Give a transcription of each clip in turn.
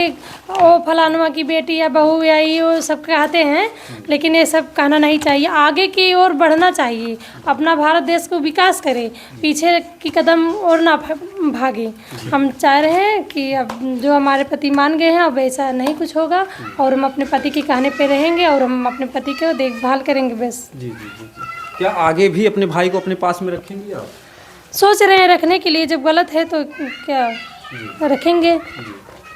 वो फलानुमा की बेटी या बहू या ये वो सब कहते हैं, लेकिन ये सब कहना नहीं चाहिए। आगे की ओर बढ़ना चाहिए, अपना भारत देश को विकास करे, पीछे की कदम और ना भागे। हम चाह रहे हैं कि अब जो हमारे पति मान गए हैं अब ऐसा नहीं कुछ होगा, और हम अपने पति के कहने पे रहेंगे और हम अपने पति को देखभाल करेंगे बस। जी जी जी जी। क्या आगे भी अपने भाई को अपने पास में रखेंगे आप? सोच रहे हैं रखने के लिए, जब गलत है तो क्या रखेंगे।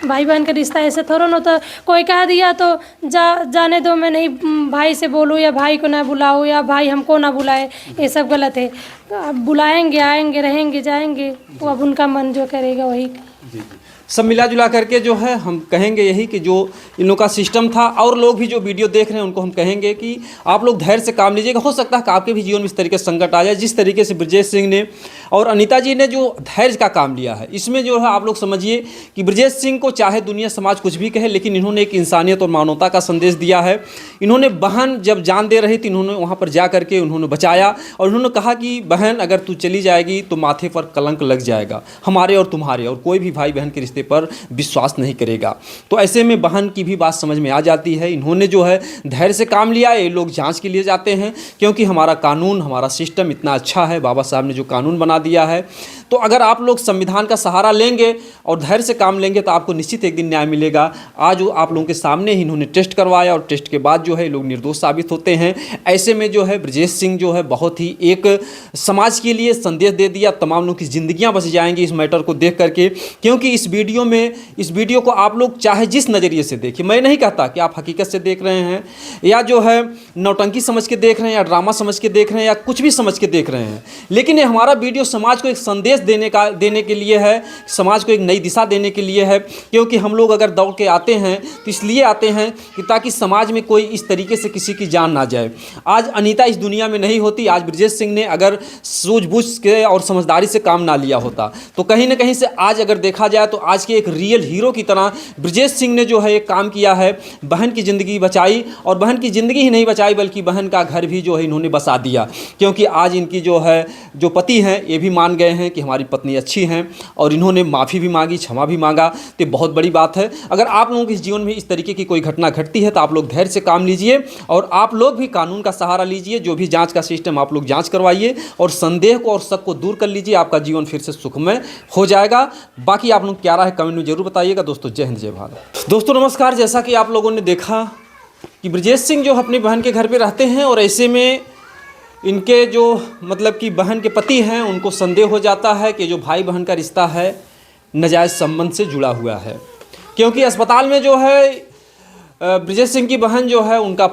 भाई बहन का रिश्ता ऐसे थोड़ा ना होता, कोई कह दिया तो जाने दो, मैं नहीं भाई से बोलूँ या भाई को ना बुलाऊँ या भाई हमको ना बुलाए, ये सब गलत है। अब बुलाएंगे, आएंगे, रहेंगे, जाएंगे, वो अब उनका मन जो करेगा वही। जी जी। सब मिला जुला करके जो है हम कहेंगे यही कि जो इन लोगों का सिस्टम था, और लोग भी जो वीडियो देख रहे हैं उनको हम कहेंगे कि आप लोग धैर्य से काम लीजिएगा। हो सकता है कि आपके भी जीवन में इस तरीके से संकट आ जाए, जिस तरीके से ब्रजेश सिंह ने और अनीता जी ने जो धैर्य का काम लिया है, इसमें जो है आप लोग समझिए कि ब्रजेश सिंह को चाहे दुनिया समाज कुछ भी कहे, लेकिन इन्होंने एक इंसानियत और मानवता का संदेश दिया है। इन्होंने बहन जब जान दे रही थी, इन्होंने वहाँ पर जा करके उन्होंने बचाया, और उन्होंने कहा कि बहन अगर तू चली जाएगी तो माथे पर कलंक लग जाएगा हमारे और तुम्हारे, और कोई भी भाई बहन के रिश्ते पर विश्वास नहीं करेगा। तो ऐसे में बहन की भी बात समझ में आ जाती है। इन्होंने जो है धैर्य से काम लिया। ये लोग जांच के लिए जाते हैं, क्योंकि हमारा कानून, हमारा सिस्टम इतना अच्छा है, बाबा साहब ने जो कानून बना दिया है। तो अगर आप लोग संविधान का सहारा लेंगे और धैर्य से काम लेंगे तो आपको निश्चित एक दिन न्याय मिलेगा। आज आप लोगों के सामने ही इन्होंने टेस्ट करवाया, और टेस्ट के बाद जो है लोग निर्दोष साबित होते हैं। ऐसे में जो है ब्रजेश सिंह जो है बहुत ही एक समाज के लिए संदेश दे दिया। तमाम लोगों की ज़िंदगियाँ बच जाएंगी इस मैटर को देख करके, क्योंकि इस वीडियो को आप लोग चाहे जिस नज़रिए से देखिए, मैं नहीं कहता कि आप हकीकत से देख रहे हैं या जो है नौटंकी समझ के देख रहे हैं या ड्रामा समझ के देख रहे हैं या कुछ भी समझ के देख रहे हैं, लेकिन ये हमारा वीडियो समाज को एक संदेश देने के लिए है, समाज को एक नई दिशा देने के लिए है। क्योंकि हम लोग अगर दौड़ के आते हैं तो इसलिए आते हैं कि ताकि समाज में कोई इस तरीके से किसी की जान ना जाए। आज अनीता इस दुनिया में नहीं होती, आज ब्रजेश सिंह ने अगर सूझबूझ के और समझदारी से काम ना लिया होता, तो कहीं ना कहीं से आज अगर देखा जाए तो आज के एक रियल हीरो की तरह ब्रजेश सिंह ने जो है एक काम किया है, बहन की ज़िंदगी बचाई, और बहन की ज़िंदगी ही नहीं बचाई बल्कि बहन का घर भी जो है इन्होंने बसा दिया। क्योंकि आज इनकी जो है जो पति हैं ये भी मान गए हैं कि हमारी पत्नी अच्छी हैं, और इन्होंने माफ़ी भी मांगी, क्षमा भी मांगा। तो बहुत बड़ी बात है। अगर आप लोगों के जीवन में इस तरीके की कोई घटना घटती है तो आप लोग धैर्य से काम लीजिए, और आप लोग भी कानून का सहारा लीजिए। जो भी जांच का सिस्टम आप लोग जांच करवाइए, और संदेह को और शक को दूर कर लीजिए। आपका जीवन फिर से सुखमय हो जाएगा। बाकी आप लोग क्या राय है कमेंट में जरूर बताइएगा। दोस्तों जय हिंद, जय भारत। दोस्तों नमस्कार। जैसा कि आप लोगों ने देखा कि ब्रजेश सिंह जो अपनी बहन के घर पे रहते हैं, और ऐसे में इनके जो मतलब कि बहन के पति हैं उनको संदेह हो जाता है कि जो भाई बहन का रिश्ता है नाजायज़ संबंध से जुड़ा हुआ है। क्योंकि अस्पताल में जो है ब्रजेश सिंह की बहन जो है उनका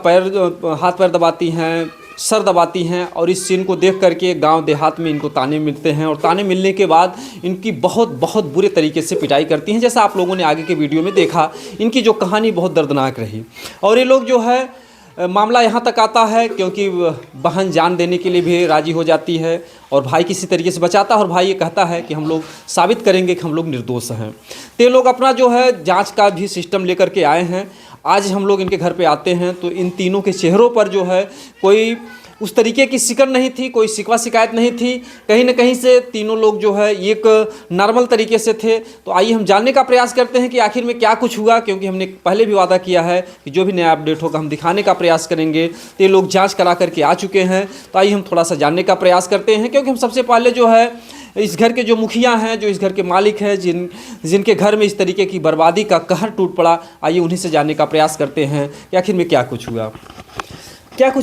हाथ पैर दबाती हैं, सर दबाती हैं, और इस सीन को देख करके गांव देहात में इनको ताने मिलते हैं, और ताने मिलने के बाद इनकी बहुत बुरे तरीके से पिटाई करती हैं। जैसा आप लोगों ने आगे के वीडियो में देखा, इनकी जो कहानी बहुत दर्दनाक रही। और ये लोग जो है मामला यहाँ तक आता है क्योंकि बहन जान देने के लिए भी राज़ी हो जाती है, और भाई किसी तरीके से बचाता है, और भाई ये कहता है कि हम लोग साबित करेंगे कि हम लोग निर्दोष हैं। तो ये लोग अपना जो है जांच का भी सिस्टम लेकर के आए हैं। आज हम लोग इनके घर पे आते हैं तो इन तीनों के चेहरों पर जो है कोई उस तरीके की शिकन नहीं थी, कोई शिकवा शिकायत नहीं थी। कहीं ना कहीं से तीनों लोग जो है एक नॉर्मल तरीके से थे। तो आइए हम जानने का प्रयास करते हैं कि आखिर में क्या कुछ हुआ, क्योंकि हमने पहले भी वादा किया है कि जो भी नया अपडेट होगा हम दिखाने का प्रयास करेंगे। तो ये लोग जांच करा करके आ चुके हैं, तो आइए हम थोड़ा सा जानने का प्रयास करते हैं। क्योंकि हम सबसे पहले जो है इस घर के जो मुखिया हैं, जो इस घर के मालिक हैं, जिनके घर में इस तरीके की बर्बादी का कहर टूट पड़ा, आइए उन्हीं से जानने का प्रयास करते हैं कि आखिर में क्या कुछ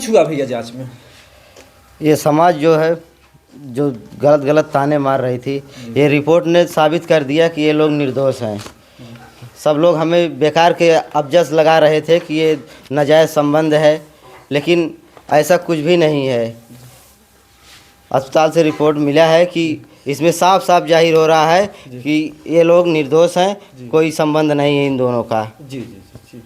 हुआ भैया जांच में। ये समाज जो है जो गलत ताने मार रही थी, ये रिपोर्ट ने साबित कर दिया कि ये लोग निर्दोष हैं। सब लोग हमें बेकार के अबजस लगा रहे थे कि ये नाजायज़ संबंध है, लेकिन ऐसा कुछ भी नहीं है। अस्पताल से रिपोर्ट मिला है कि इसमें साफ साफ जाहिर हो रहा है कि ये लोग निर्दोष हैं, कोई संबंध नहीं है इन दोनों का। जी जी जी।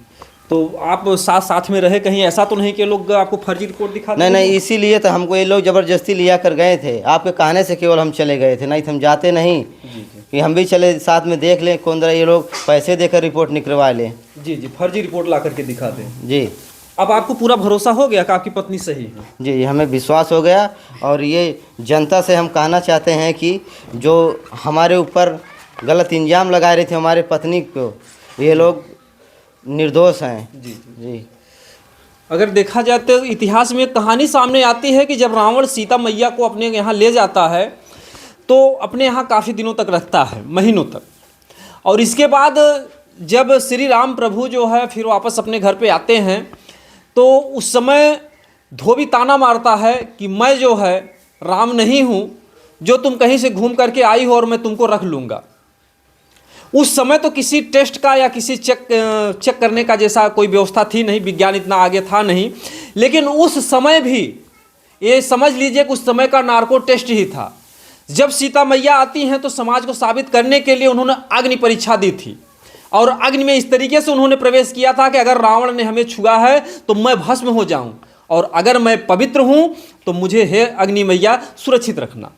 तो आप साथ में रहे, कहीं ऐसा तो नहीं कि लोग आपको फर्जी रिपोर्ट दिखाते? नहीं, इसीलिए तो हमको ये लोग ज़बरदस्ती लिया कर गए थे। आपके कहने से केवल हम चले गए थे, नहीं तो हम जाते नहीं कि हम भी चले साथ में देख लें कौन तरह ये लोग पैसे देकर रिपोर्ट निकलवा लें। जी जी, फर्जी रिपोर्ट ला करके दिखा दें। जी। अब आपको पूरा भरोसा हो गया कि आपकी पत्नी सही है? जी, हमें विश्वास हो गया। और ये जनता से हम कहना चाहते हैं कि जो हमारे ऊपर गलत इल्ज़ाम लगा रहे थे हमारे पत्नी को, ये लोग निर्दोष हैं। जी। अगर देखा जाए तो इतिहास में एक कहानी सामने आती है कि जब रावण सीता मैया को अपने यहाँ ले जाता है तो अपने यहाँ काफ़ी दिनों तक रखता है, महीनों तक, और इसके बाद जब श्री राम प्रभु जो है फिर वापस अपने घर पे आते हैं तो उस समय धोबी ताना मारता है कि मैं जो है राम नहीं हूँ जो तुम कहीं से घूम करके आई हो और मैं तुमको रख लूँगा। उस समय तो किसी टेस्ट का या किसी चेक करने का जैसा कोई व्यवस्था थी नहीं, विज्ञान इतना आगे था नहीं, लेकिन उस समय भी ये समझ लीजिए कि उस समय का नार्को टेस्ट ही था। जब सीता मैया आती हैं तो समाज को साबित करने के लिए उन्होंने अग्नि परीक्षा दी थी और अग्नि में इस तरीके से उन्होंने प्रवेश किया था कि अगर रावण ने हमें छुआ है तो मैं भस्म हो जाऊं और अगर मैं पवित्र हूं तो मुझे हे अग्नि मैया सुरक्षित रखना।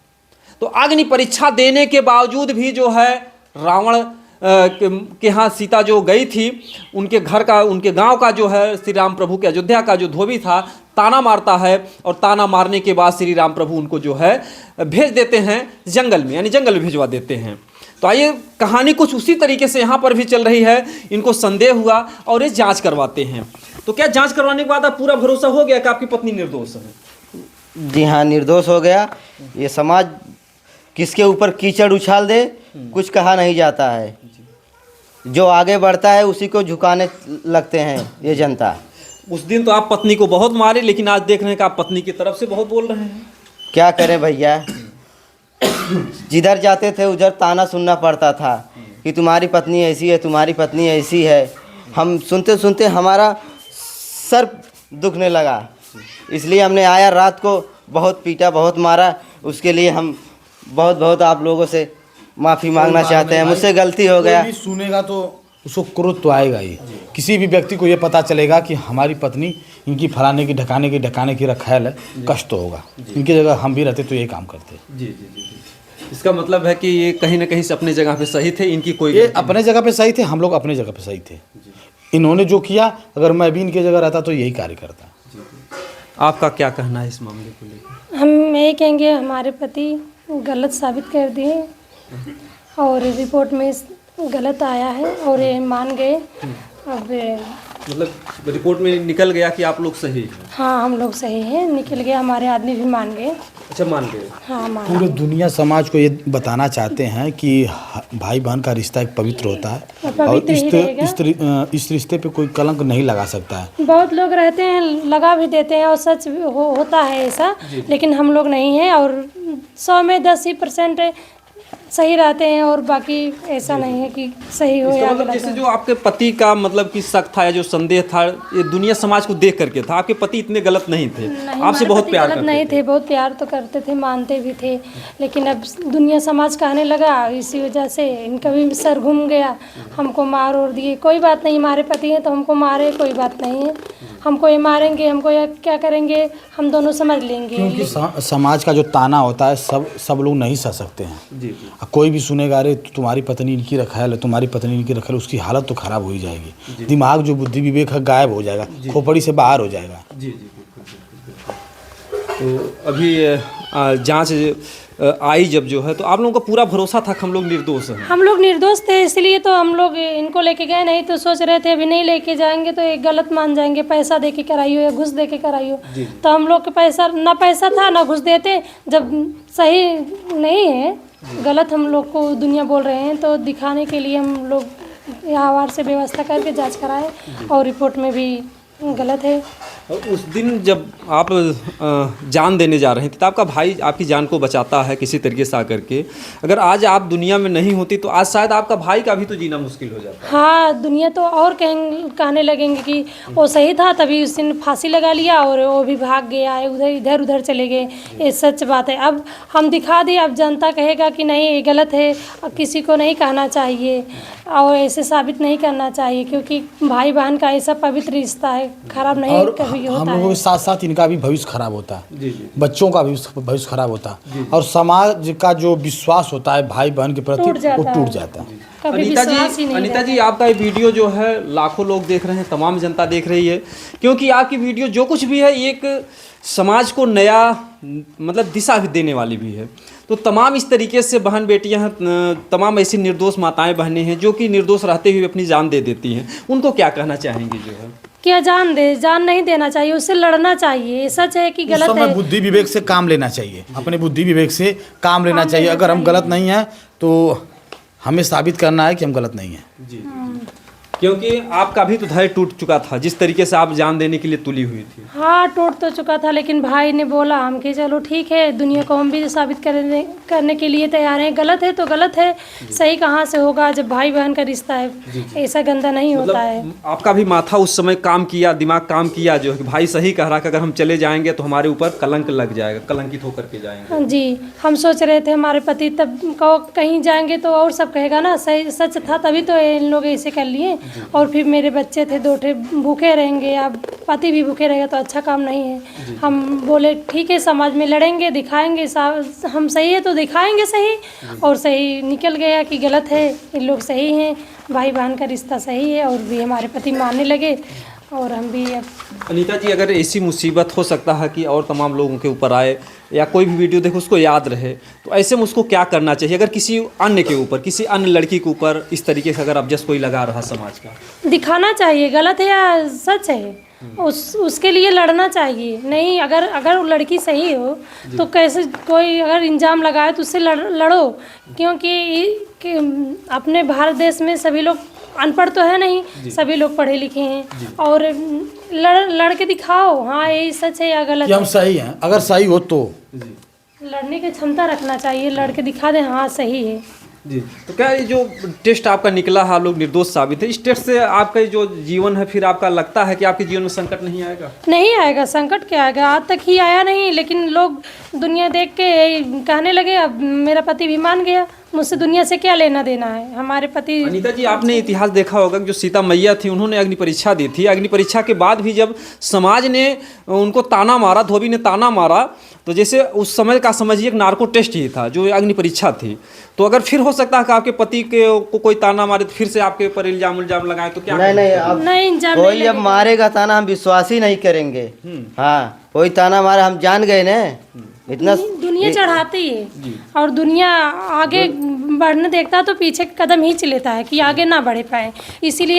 तो अग्नि परीक्षा देने के बावजूद भी जो है रावण के यहाँ सीता जो गई थी, उनके घर का, उनके गांव का जो है श्री राम प्रभु के अयोध्या का जो धोबी था ताना मारता है और ताना मारने के बाद श्री राम प्रभु उनको जो है भेज देते हैं जंगल में, यानी जंगल में भिजवा देते हैं। तो आइए कहानी कुछ उसी तरीके से यहाँ पर भी चल रही है। इनको संदेह हुआ और ये जांच करवाते हैं। तो क्या जांच करवाने के बाद आप पूरा भरोसा हो गया कि आपकी पत्नी निर्दोष है? जी हाँ, निर्दोष हो गया। ये समाज किसके ऊपर कीचड़ उछाल दे कुछ कहा नहीं जाता है। जो आगे बढ़ता है उसी को झुकाने लगते हैं ये जनता। उस दिन तो आप पत्नी को बहुत मारे, लेकिन आज देख रहे हैं कि आप पत्नी की तरफ से बहुत बोल रहे हैं। क्या करें भैया, जिधर जाते थे उधर ताना सुनना पड़ता था कि तुम्हारी पत्नी ऐसी है, तुम्हारी पत्नी ऐसी है। हम सुनते सुनते हमारा सर दुखने लगा, इसलिए हमने आया, रात को बहुत पीटा, बहुत मारा। उसके लिए हम बहुत बहुत आप लोगों से माफ़ी मांगना चाहते हैं। मुझसे गलती हो गया। कोई भी सुनेगा तो उसको क्रोध तो आएगा ही। किसी भी व्यक्ति को ये पता चलेगा कि हमारी पत्नी इनकी फलाने की ढकाने की रखैल है, कष्ट तो होगा। इनकी जगह हम भी रहते तो ये काम करते। जी जी जी जी। इसका मतलब है कि ये कहीं ना कहीं से अपने जगह पे सही थे, इनकी कोई ये अपने जगह पे सही थे, हम लोग अपने जगह पे सही थे। इन्होंने जो किया, अगर मैं भी इनकी जगह रहता तो यही कार्य करता। आपका क्या कहना है इस मामले को लेकर? हम यही कहेंगे हमारे पति गलत साबित कर दिए और रिपोर्ट में गलत आया है और ये मान गए। अब मतलब रिपोर्ट में निकल गया कि आप लोग सही हैं? हाँ, हम लोग सही हैं, निकल गया। हमारे आदमी भी मान गए। अच्छा, मान गए? हाँ, मान पूरे दुनिया समाज को ये बताना चाहते हैं कि भाई बहन का रिश्ता एक पवित्र होता है और इस रिश्ते पे कोई कलंक नहीं लगा सकता है। बहुत लोग रहते हैं लगा भी देते हैं और सच होता है ऐसा, लेकिन हम लोग नहीं हैं और 100 में 10% सही रहते हैं और बाकी ऐसा नहीं है कि सही हो या मतलब गलत जैसे हो। जो आपके पति का मतलब कि शक था या जो संदेह था, ये दुनिया समाज को देख करके था। आपके पति इतने गलत नहीं थे, आपसे बहुत प्यार करते नहीं थे, बहुत प्यार तो करते थे, मानते भी थे, लेकिन अब दुनिया समाज कहने लगा, इसी वजह से इनका भी सर घूम गया। हमको मार और दिए। कोई बात नहीं, हमारे पति हैं तो हमको मारे, कोई बात नहीं है। हमको ये मारेंगे, हमको ये क्या करेंगे, हम दोनों समझ लेंगे। क्योंकि समाज का जो ताना होता है सब लोग नहीं सह सकते हैं। जी जी। कोई भी सुनेगा, अरे तुम्हारी पत्नी इनकी रखैल है, तुम्हारी पत्नी इनकी रखैल, उसकी हालत तो खराब हो ही जाएगी। दिमाग जो बुद्धि विवेक है गायब हो जाएगा, खोपड़ी से बाहर हो जाएगा। जी जी, बिल्कुल। तो अभी जांच आई जब जो है तो आप लोगों का पूरा भरोसा था कि हम लोग निर्दोष हैं? हम लोग निर्दोष थे, इसलिए तो हम लोग इनको लेके गए। नहीं तो सोच रहे थे अभी नहीं लेके जाएंगे तो एक गलत मान जाएंगे, पैसा दे के कराइयो या घुस दे के कराइयो। तो हम लोग के पैसा था ना घुस देते। जब सही नहीं है, गलत हम लोग को दुनिया बोल रहे हैं, तो दिखाने के लिए हम लोग यहाँ वार से व्यवस्था करके जांच कराए और रिपोर्ट में भी गलत है। उस दिन जब आप जान देने जा रहे थे तो आपका भाई आपकी जान को बचाता है किसी तरीके से आकर के। अगर आज आप दुनिया में नहीं होती तो आज शायद आपका भाई का भी तो जीना मुश्किल हो जाता। हाँ, दुनिया तो और कहने लगेंगे कि वो सही था, तभी उस दिन फांसी लगा लिया और वो भी भाग गया, इधर उधर चले गए। ये सच बात है। अब हम दिखा दिए, अब जनता कहेगा कि नहीं ये गलत है। अब किसी को नहीं कहना चाहिए और ऐसे साबित नहीं करना चाहिए, क्योंकि भाई बहन का ऐसा पवित्र रिश्ता है, खराब नहीं कभी होता हम लोगों के साथ साथ इनका भी भविष्य खराब होता है। बच्चों का भी भविष्य खराब होता है और समाज का जो विश्वास होता है भाई बहन के प्रति वो टूट जाता है। अनीता जी, आपका ये वीडियो जो है लाखों लोग देख रहे हैं, तमाम जनता देख रही है, क्योंकि आपकी वीडियो जो कुछ भी है एक समाज को नया मतलब दिशा भी देने वाली भी है। तो तमाम इस तरीके से बहन बेटियां हैं, तमाम ऐसी निर्दोष माताएं बहनें हैं जो कि निर्दोष रहते हुए अपनी जान दे देती हैं, उनको क्या कहना चाहेंगे जो है? क्या जान दे, जान नहीं देना चाहिए, उससे लड़ना चाहिए। सच है कि उस गलत समय है। बुद्धि विवेक से काम लेना चाहिए, अपने बुद्धि विवेक से काम लेना चाहिए। अगर हम गलत नहीं हैं तो हमें साबित करना है कि हम गलत नहीं हैं। जी, क्योंकि आपका भी तो धैर्य टूट चुका था जिस तरीके से आप जान देने के लिए तुली हुई थी। हाँ, टूट तो चुका था, लेकिन भाई ने बोला हम कि चलो ठीक है, दुनिया को हम भी साबित करने के लिए तैयार हैं। गलत है तो गलत है, सही कहाँ से होगा जब भाई बहन का रिश्ता है। ऐसा गंदा नहीं होता है। आपका भी माथा उस समय काम किया, दिमाग काम किया जो है कि भाई सही कह रहा कि अगर हम चले जाएंगे तो हमारे ऊपर कलंक लग जाएगा, कलंकित होकर के जाएंगे। हाँ जी, हम सोच रहे थे हमारे पति तब कहीं जाएंगे तो और सब कहेगा ना, सही सच था तभी तो इन लोग ऐसे कर लिए। और फिर मेरे बच्चे थे, 2 ठे भूखे रहेंगे या पति भी भूखे रहेगा तो अच्छा काम नहीं है। हम बोले ठीक है, समाज में लड़ेंगे, दिखाएंगे हम सही है तो दिखाएंगे सही, और सही निकल गया कि गलत है, इन लोग सही हैं, भाई बहन का रिश्ता सही है। और भी हमारे पति मानने लगे और हम भी अब। अनीता जी, अगर ऐसी मुसीबत हो सकता है कि और तमाम लोगों के ऊपर आए या कोई भी वीडियो देखे उसको याद रहे, तो ऐसे में उसको क्या करना चाहिए? अगर किसी अन्य के ऊपर, किसी अन्य लड़की के ऊपर इस तरीके से अगर अबजस कोई लगा रहा समाज का, दिखाना चाहिए गलत है या सच है, उसके लिए लड़ना चाहिए। नहीं, अगर वो लड़की सही हो तो कैसे कोई अगर इल्ज़ाम लगाए तो उससे लड़ो, क्योंकि अपने भारत देश में सभी लोग अनपढ़ तो है नहीं, सभी लोग पढ़े लिखे हैं। और लड़ के दिखाओ, हाँ ये सच है या गलत कि हम सही हैं। अगर सही हो तो लड़ने की क्षमता रखना चाहिए, लड़ के दिखा दें हाँ सही है। जी, तो क्या ये जो टेस्ट आपका निकला है, आप लोग निर्दोष साबित है, इस टेस्ट से आपका जो जीवन है फिर आपका लगता है कि आपके जीवन में संकट नहीं आएगा? नहीं आएगा, संकट क्या आएगा, आज तक ही आया नहीं। लेकिन लोग दुनिया देख के कहने लगे अब मेरा पति भी मान गया, मुझसे दुनिया से क्या लेना देना है, हमारे पति। अनीता जी, आपने इतिहास देखा होगा कि जो सीता मैया थी उन्होंने अग्नि परीक्षा दी थी। अग्नि परीक्षा के बाद भी जब समाज ने उनको ताना मारा, धोबी ने ताना मारा, तो जैसे उस समय का समझिए एक नार्को टेस्ट ही था जो अग्नि परीक्षा थी। तो अगर फिर हो सकता है कि आपके पति को कोई ताना मारे तो फिर से आपके ऊपर इल्जाम लगाए तो क्या? नहीं, अब नहीं, कोई अब मारेगा ताना हम विश्वास ही नहीं करेंगे। हाँ, कोई ताना मारे हम जान गए ना, इतना दुनिया चढ़ाती है और दुनिया आगे बढ़ने देखता है तो पीछे कदम ही लेता है कि आगे ना बढ़े पाए, इसीलिए